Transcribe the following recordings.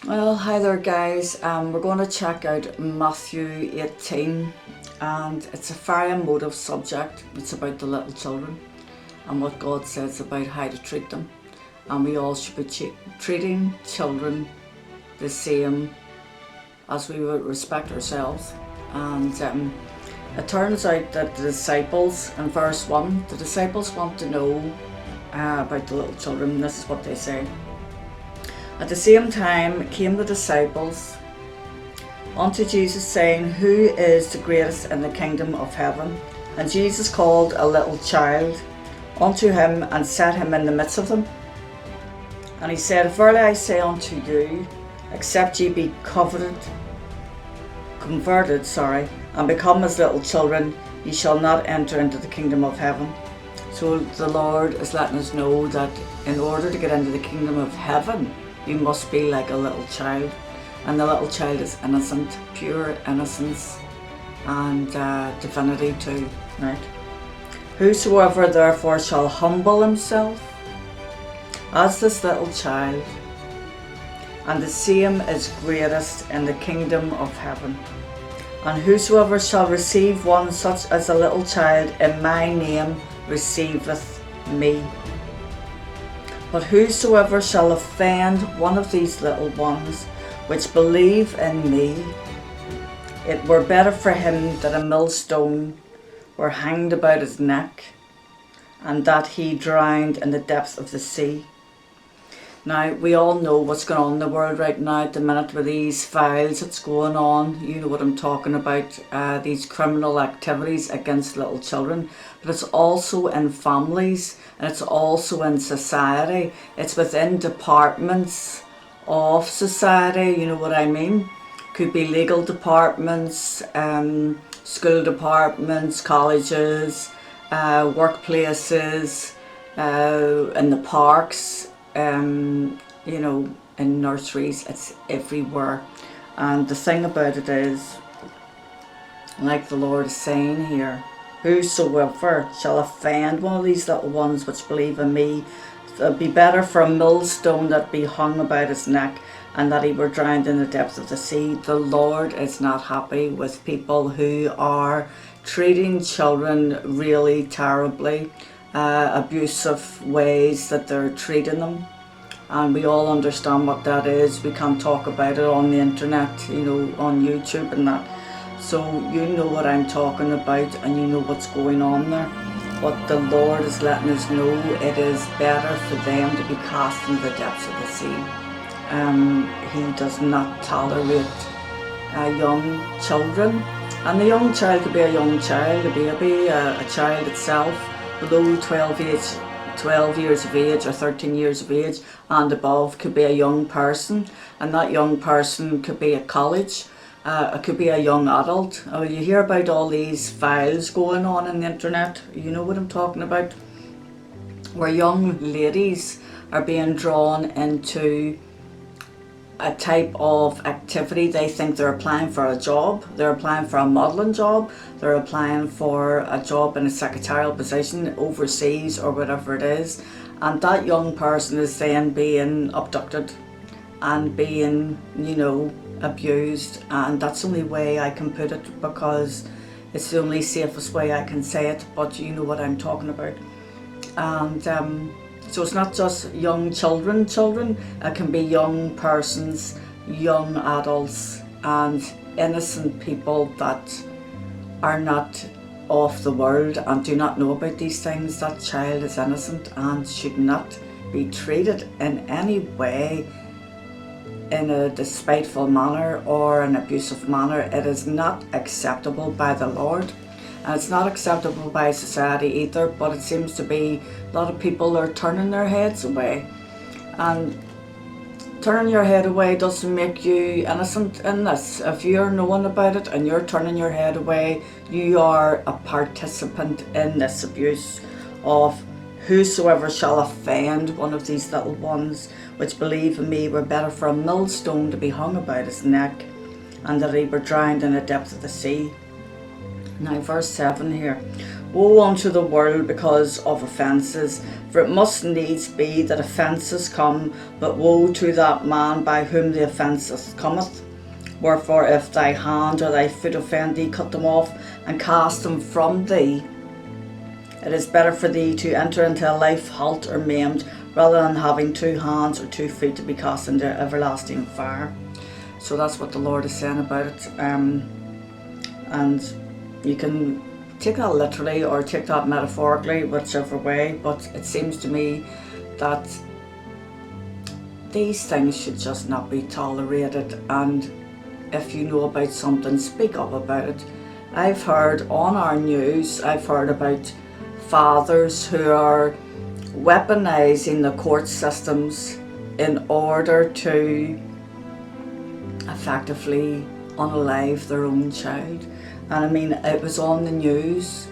Well, hi there guys. We're going to check out Matthew 18, and it's a very emotive subject. It's about the little children and what God says about how to treat them. And we all should be treating children the same as we would respect ourselves. And it turns out that the disciples, in verse 1, the disciples want to know about the little children. This is what they say. At the same time came the disciples unto Jesus, saying, Who is the greatest in the kingdom of heaven? And Jesus called a little child unto him, and set him in the midst of them. And he said, Verily I say unto you, except ye be converted, and become as little children, ye shall not enter into the kingdom of heaven. So the Lord is letting us know that in order to get into the kingdom of heaven, you must be like a little child. And the little child is innocent, pure innocence and divinity too, right? Whosoever therefore shall humble himself as this little child, and the same is greatest in the kingdom of heaven. And whosoever shall receive one such as a little child in my name receiveth me. But whosoever shall offend one of these little ones which believe in me, it were better for him that a millstone were hanged about his neck, and that he drowned in the depths of the sea. Now, we all know what's going on in the world right now at the minute with these files that's going on. You know what I'm talking about, these criminal activities against little children. But it's also in families, and it's also in society. It's within departments of society, you know what I mean? Could be legal departments, school departments, colleges, workplaces, in the parks, you know, in nurseries. It's everywhere. And the thing about it is, like the Lord is saying here, whosoever shall offend one of these little ones which believe in me, it'd be better for a millstone that be hung about his neck, and that he were drowned in the depths of the sea. The Lord is not happy with people who are treating children really terribly, abusive ways that they're treating them. And we all understand what that is. We can't talk about it on the internet, you know, on YouTube and that. So you know what I'm talking about, and you know what's going on there. But the Lord is letting us know it is better for them to be cast into the depths of the sea. He does not tolerate young children. And the young child could be a young child, a baby, a child itself, below 12 years of age or 13 years of age and above, could be a young person. And that young person could be at college. It could be a young adult. You hear about all these files going on the internet. You know what I'm talking about, where young ladies are being drawn into a type of activity. They think they're applying for a job, they're applying for a modelling job, they're applying for a job in a secretarial position overseas or whatever it is, and that young person is then being abducted and being, you know, abused. And that's the only way I can put it, because it's the only safest way I can say it, but you know what I'm talking about. And so it's not just young children, it can be young persons, young adults, and innocent people that are not of the world and do not know about these things. That child is innocent and should not be treated in any way in a despiteful manner or an abusive manner. It is not acceptable by the Lord. And it's not acceptable by society either, but it seems to be a lot of people are turning their heads away. And turning your head away doesn't make you innocent in this. If you're knowing about it and you're turning your head away, you are a participant in this abuse of whosoever shall offend one of these little ones which believe in me were better for a millstone to be hung about his neck, and that he were drowned in the depths of the sea. Now verse 7 here, Woe unto the world because of offences, for it must needs be that offences come, but woe to that man by whom the offence cometh. Wherefore if thy hand or thy foot offend thee, cut them off, and cast them from thee. It is better for thee to enter into a life halt or maimed, rather than having 2 hands or 2 feet to be cast into everlasting fire. So that's what the Lord is saying about it. And you can take that literally or take that metaphorically, whichever way, but it seems to me that these things should just not be tolerated, and if you know about something, speak up about it. I've heard on our news, I've heard about fathers who are weaponizing the court systems in order to effectively unalive their own child. And I mean, it was on the news,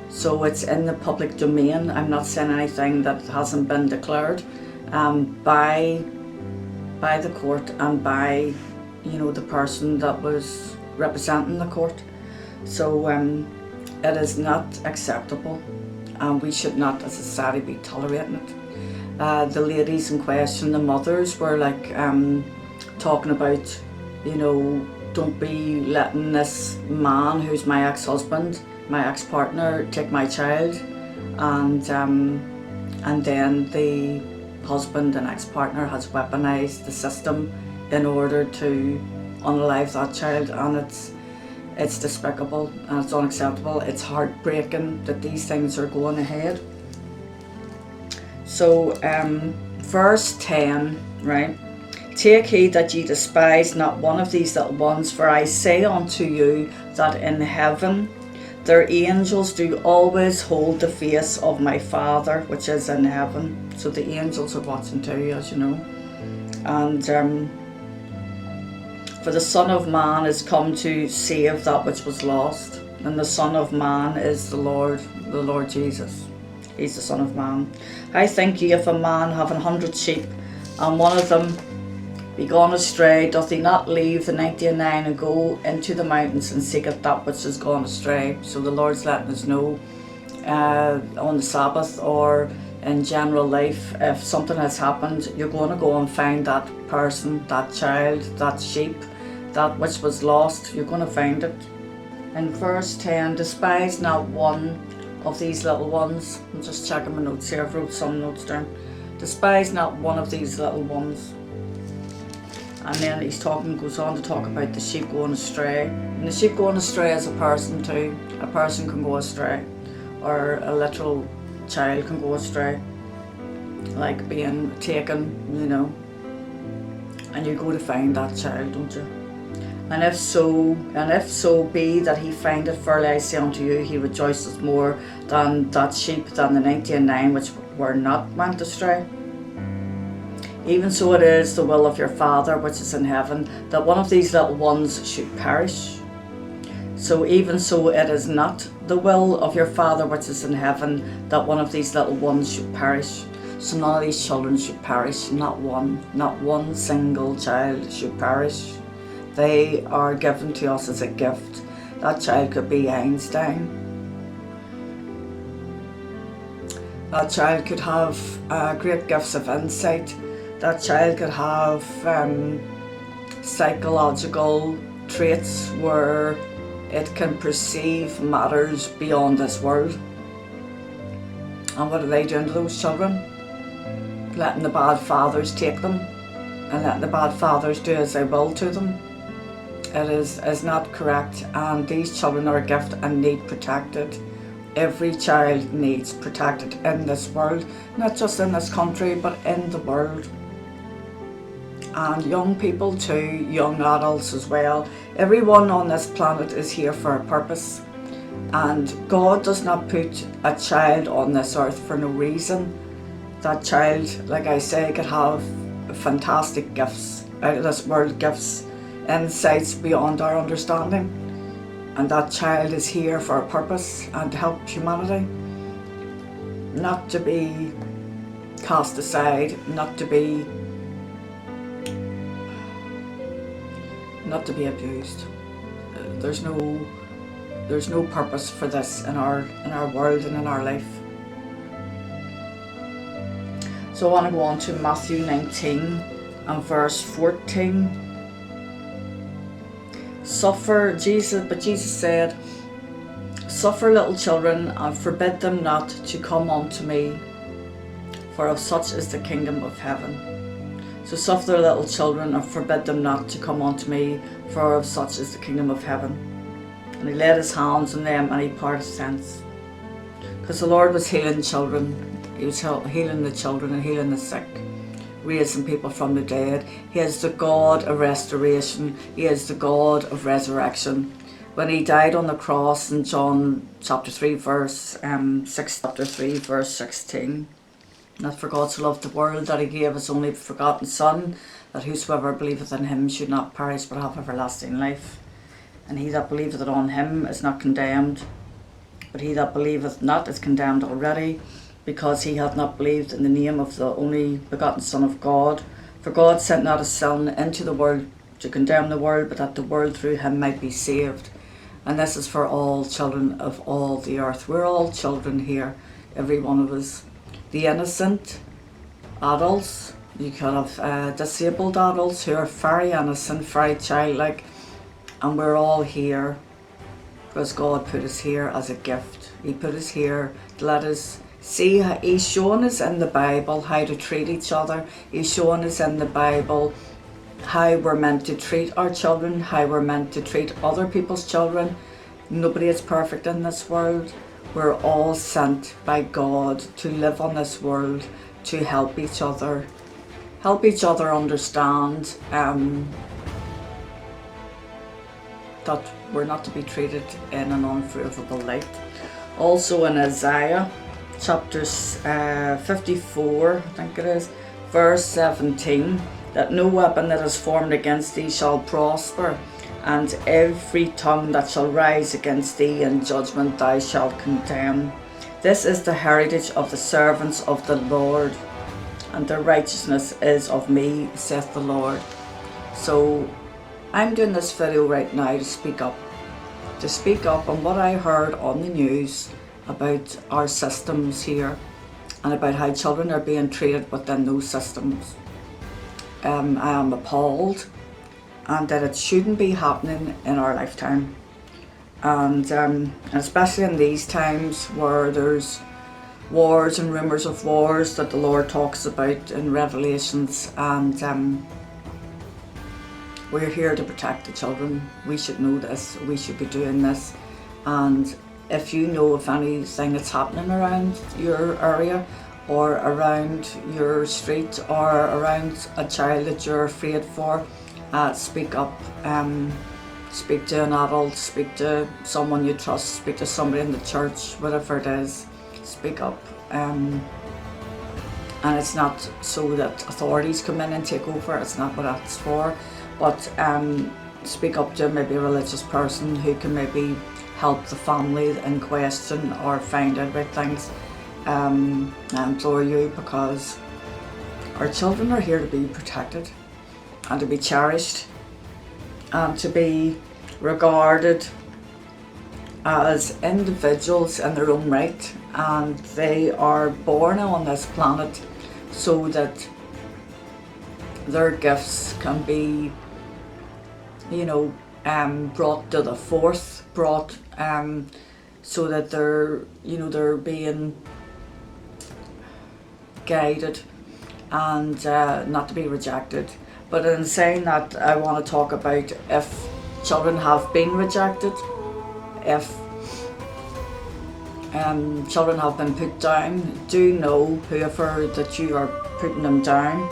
so it's in the public domain. I'm not saying anything that hasn't been declared by the court and by, you know, the person that was representing the court. So it is not acceptable, and we should not as a society be tolerating it. The ladies in question, the mothers, were like talking about, you know, don't be letting this man who's my ex-husband, my ex-partner, take my child. And then the husband and ex-partner has weaponized the system in order to unalive that child, and it's despicable and it's unacceptable. It's heartbreaking that these things are going ahead. So verse 10, right? Take heed that ye despise not one of these little ones, for I say unto you that in heaven their angels do always hold the face of my Father which is in heaven. So the angels are watching too, as you know. And for the Son of Man is come to save that which was lost, and the Son of Man is the Lord Jesus. He's the Son of Man. I think ye, if a man have 100 sheep, and one of them be gone astray, doth he not leave the 99 and go into the mountains and seeketh that which is gone astray? So the Lord's letting us know on the Sabbath or in general life, if something has happened, you're going to go and find that person, that child, that sheep, that which was lost. You're going to find it. In verse 10, despise not one of these little ones. I'm just checking my notes here. I've wrote some notes down. Despise not one of these little ones. And then goes on to talk about the sheep going astray. And the sheep going astray is a person too. A person can go astray, or a literal child can go astray, like being taken, you know. And you go to find that child, don't you? And if so be that he find it, verily I say unto you, he rejoices more than that sheep, than the 99 which were not went astray. Even so it is the will of your Father which is in heaven, that one of these little ones should perish. So even so it is not the will of your Father which is in heaven, that one of these little ones should perish. So none of these children should perish, not one single child should perish. They are given to us as a gift. That child could be Einstein. That child could have great gifts of insight. That child could have psychological traits where it can perceive matters beyond this world. And what are they doing to those children? Letting the bad fathers take them, and letting the bad fathers do as they will to them. It is not correct, and these children are a gift and need protected. Every child needs protected in this world, not just in this country, but in the world. And young people too, young adults as well. Everyone on this planet is here for a purpose. And God does not put a child on this earth for no reason. That child, like I say, could have fantastic gifts, out of this world gifts, insights beyond our understanding. And that child is here for a purpose and to help humanity. Not to be cast aside, not to be abused. There's no There's no purpose for this in our world and in our life. So I want to go on to Matthew 19 and verse 14. Jesus said, "Suffer little children, and forbid them not to come unto me, for of such is the kingdom of heaven." So suffer little children, and forbid them not to come unto me, for of such is the kingdom of heaven. And he laid his hands on them, and he parted thence. Because the Lord was healing children. He was healing the children and healing the sick, raising people from the dead. He is the God of restoration. He is the God of resurrection. When he died on the cross in John chapter 3 verse 16, that for God so loved the world that he gave his only begotten Son, that whosoever believeth in him should not perish but have everlasting life. And he that believeth on him is not condemned, but he that believeth not is condemned already, because he hath not believed in the name of the only begotten Son of God. For God sent not his Son into the world to condemn the world, but that the world through him might be saved. And this is for all children of all the earth. We're all children here, every one of us. The innocent adults, you could have disabled adults who are very innocent, very childlike, and we're all here because God put us here as a gift. He put us here to let us see. He's shown us in the Bible how to treat each other. He's shown us in the Bible how we're meant to treat our children, how we're meant to treat other people's children. Nobody is perfect in this world. We're all sent by God to live on this world, to help each other understand that we're not to be treated in an unfavourable light. Also in Isaiah chapter 54, I think it is, verse 17, that no weapon that is formed against thee shall prosper, and every tongue that shall rise against thee in judgment thou shalt condemn. This is the heritage of the servants of the Lord, and their righteousness is of me, saith the Lord. So I'm doing this video right now to speak up on what I heard on the news about our systems here and about how children are being treated within those systems. I am appalled, and that it shouldn't be happening in our lifetime, and especially in these times where there's wars and rumours of wars that the Lord talks about in Revelations, and we're here to protect the children. We should know this, we should be doing this. And if you know of anything that's happening around your area or around your street or around a child that you're afraid for, speak up. Speak to an adult, speak to someone you trust, speak to somebody in the church, whatever it is, speak up. And it's not so that authorities come in and take over, it's not what that's for, but speak up to maybe a religious person who can maybe help the family in question or find out about things. I implore you, because our children are here to be protected and to be cherished and to be regarded as individuals in their own right, and they are born on this planet so that their gifts can be, brought to the forth, so that they're being guided and not to be rejected. But in saying that, I want to talk about if children have been rejected, if children have been put down. Do know whoever that you are putting them down.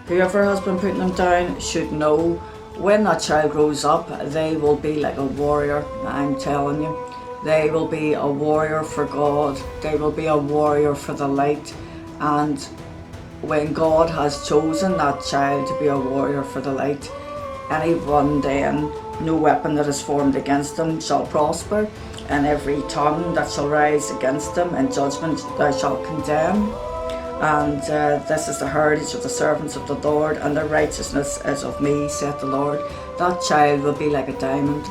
Whoever has been putting them down should know when that child grows up, they will be like a warrior. I'm telling you, they will be a warrior for God. They will be a warrior for the light. And when God has chosen that child to be a warrior for the light, anyone then, no weapon that is formed against them shall prosper, and every tongue that shall rise against them in judgment thou shalt condemn. And this is the heritage of the servants of the Lord, and their righteousness is of me, saith the Lord. That child will be like a diamond.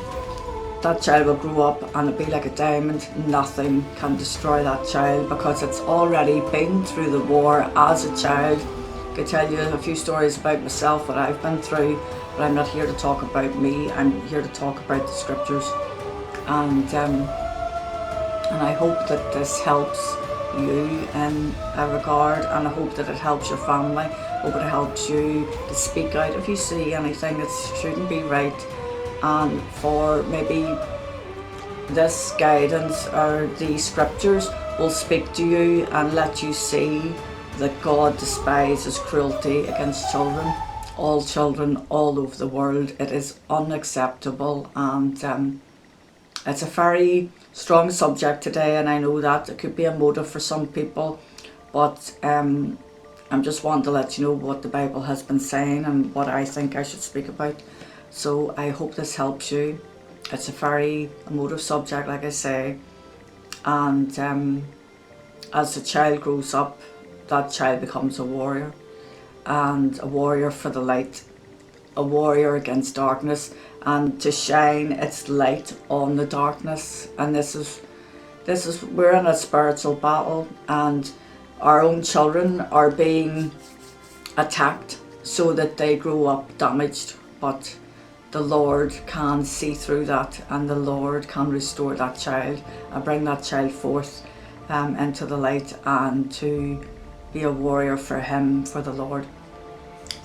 that child will grow up and it'll be like a diamond. Nothing can destroy that child because it's already been through the war as a child. I could tell you a few stories about myself, what I've been through, but I'm not here to talk about me. I'm here to talk about the scriptures. And I hope that this helps you in a regard, and I hope that it helps your family. I hope it helps you to speak out if you see anything that shouldn't be right, and for maybe this guidance or these scriptures will speak to you and let you see that God despises cruelty against children, all over the world. It is unacceptable, and it's a very strong subject today, and I know that it could be a motive for some people, but I'm just wanting to let you know what the Bible has been saying and what I think I should speak about. So I hope this helps you. It's a very emotive subject, like I say, and as the child grows up, that child becomes a warrior, and a warrior for the light, a warrior against darkness, and to shine its light on the darkness. And this is we're in a spiritual battle, and our own children are being attacked so that they grow up damaged, but the Lord can see through that, and the Lord can restore that child and bring that child forth into the light, and to be a warrior for Him, for the Lord.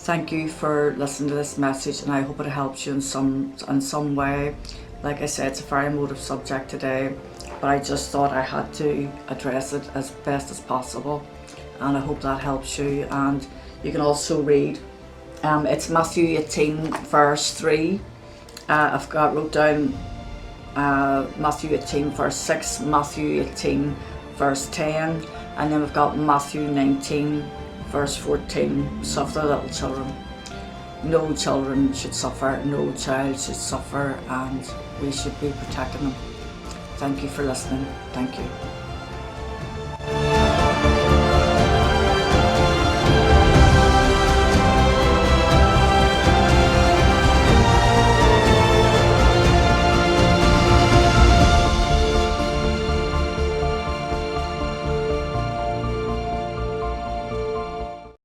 Thank you for listening to this message, and I hope it helps you in some way. Like I said, it's a very emotive subject today, but I just thought I had to address it as best as possible, and I hope that helps you. And you can also read, it's Matthew 18 verse 3. I've wrote down Matthew 18 verse 6, Matthew 18 verse 10, and then we've got Matthew 19 verse 14, suffer little children. No children should suffer, no child should suffer, and we should be protecting them. Thank you for listening. Thank you.